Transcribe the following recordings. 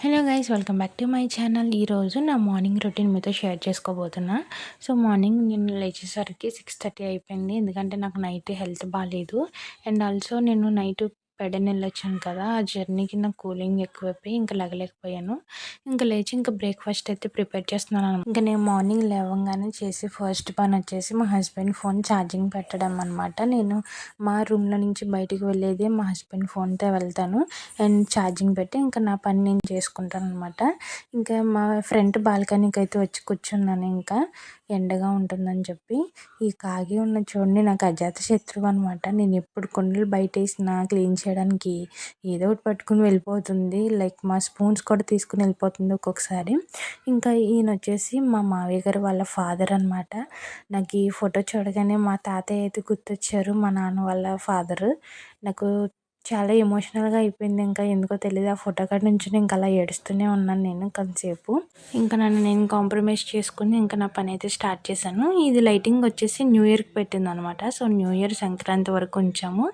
Hello guys, welcome back to my channel. ఈరోజు నా morning routine మీతో షేర్ చేసుకోబోతున్నా. సో మార్నింగ్ నేను లేచేసరికి 6:30 అయిపోయింది. ఎందుకంటే నాకు నైట్ హెల్త్ బాగాలేదు. అండ్ ఆల్సో నేను నైట్ పెడన్ వెళ్ళొచ్చాను కదా, ఆ జర్నీకి నాకు కూలింగ్ ఎక్కువైపోయి ఇంకా లెగలేకపోయాను. ఇంకా లేచి ఇంకా బ్రేక్ఫాస్ట్ అయితే ప్రిపేర్ చేస్తున్నాను. ఇంకా నేను మార్నింగ్ లేవగానే చేసి ఫస్ట్ పని వచ్చేసి మా హస్బెండ్ ఫోన్ ఛార్జింగ్ పెట్టడం అనమాట. నేను మా రూమ్లో నుంచి బయటికి వెళ్ళేది మా హస్బెండ్ ఫోన్తో వెళ్తాను. అండ్ ఛార్జింగ్ పెట్టి ఇంకా నా పని నేను చేసుకుంటాను అనమాట. ఇంకా మా ఫ్రంట్ బాల్కనీకి అయితే వచ్చి కూర్చున్నాను. ఇంకా ఎండగా ఉంటుందని చెప్పి ఈ కాగి ఉన్న చూడండి, నాకు అజాత శత్రువు అనమాట. నేను ఎప్పుడు కుండలు బయట వేసినా క్లీన్ చేయడానికి ఏదో ఒకటి పట్టుకుని వెళ్ళిపోతుంది. లైక్ మా స్పూన్స్ కూడా తీసుకుని వెళ్ళిపోతుంది ఒక్కొక్కసారి. ఇంకా ఈయన వచ్చేసి మా మావయ్య గారు వాళ్ళ ఫాదర్ అనమాట. నాకు ఈ ఫోటో చూడగానే మా తాతయ్య అయితే గుర్తొచ్చారు, మా నాన్న వాళ్ళ ఫాదరు. నాకు చాలా ఎమోషనల్గా అయిపోయింది. ఇంకా ఎందుకో తెలియదు, ఆ ఫోటో కాడ నుంచి ఇంకా అలా ఏడుస్తూనే ఉన్నాను నేను కొంతసేపు. ఇంకా నన్ను నేను కాంప్రమైజ్ చేసుకుని ఇంకా నా పని అయితే స్టార్ట్ చేశాను. ఇది లైటింగ్ వచ్చేసి న్యూ ఇయర్కి పెట్టింది అనమాట. సో న్యూ ఇయర్ సంక్రాంతి వరకు ఉంచాము.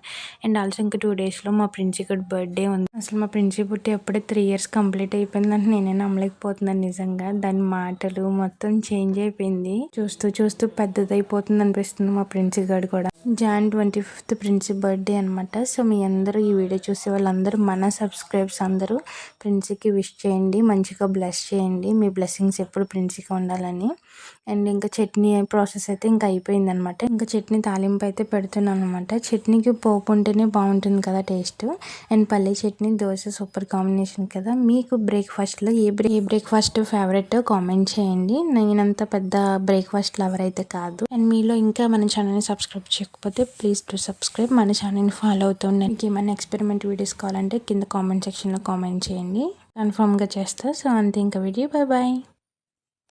అండ్ ఆల్సో ఇంకా 2 డేస్లో మా ప్రిన్సీ గడ్ బర్త్డే ఉంది. అసలు మా ప్రిన్సీ పుట్టి అప్పుడే 3 ఇయర్స్ కంప్లీట్ అయిపోయిందంటే నేనే నమ్మలేకపోతున్నాను నిజంగా. దాని మాటలు మొత్తం చేంజ్ అయిపోయింది. చూస్తూ చూస్తూ పెద్దదైపోతుంది అనిపిస్తుంది మా ప్రిన్సీ గడ్ కూడా. Jan 25th ప్రిన్సీ బర్త్డే అనమాట. సో మీ అందరూ ఈ వీడియో చూసే వాళ్ళందరూ, మన సబ్స్క్రైబర్స్ అందరూ ప్రిన్సీకి విష్ చేయండి, మంచిగా బ్లెస్ చేయండి. మీ బ్లెస్సింగ్స్ ఎప్పుడు ప్రిన్సీకి ఉండాలని. అండ్ ఇంకా చట్నీ ప్రాసెస్ అయితే ఇంకా అయిపోయింది అనమాట. ఇంకా చట్నీ తాలింపు అయితే పెడుతున్నాను అనమాట. చట్నీకి పోపు ఉంటేనే బాగుంటుంది కదా టేస్ట్. అండ్ పల్లీ చట్నీ దోశ సూపర్ కాంబినేషన్ కదా. మీకు బ్రేక్ఫాస్ట్లో ఏ బ్రేక్ఫాస్ట్ ఫేవరెట్ కామెంట్ చేయండి. నేనంత పెద్ద బ్రేక్ఫాస్ట్ లవర్ అయితే కాదు. అండ్ మీలో ఇంకా మన ఛానల్ని సబ్స్క్రైబ్ చేయకపోతే ప్లీజ్ టు సబ్స్క్రైబ్, మన ఛానల్ని ఫాలో అవుతుండండి. మీకు ఏమైనా ఎక్స్పెరిమెంట్ వీడియోస్ కావాలంటే కింద కామెంట్ సెక్షన్లో కామెంట్ చేయండి, కన్ఫామ్గా చేస్తా. సో అంతే, ఇంకా వీడియో బాయ్.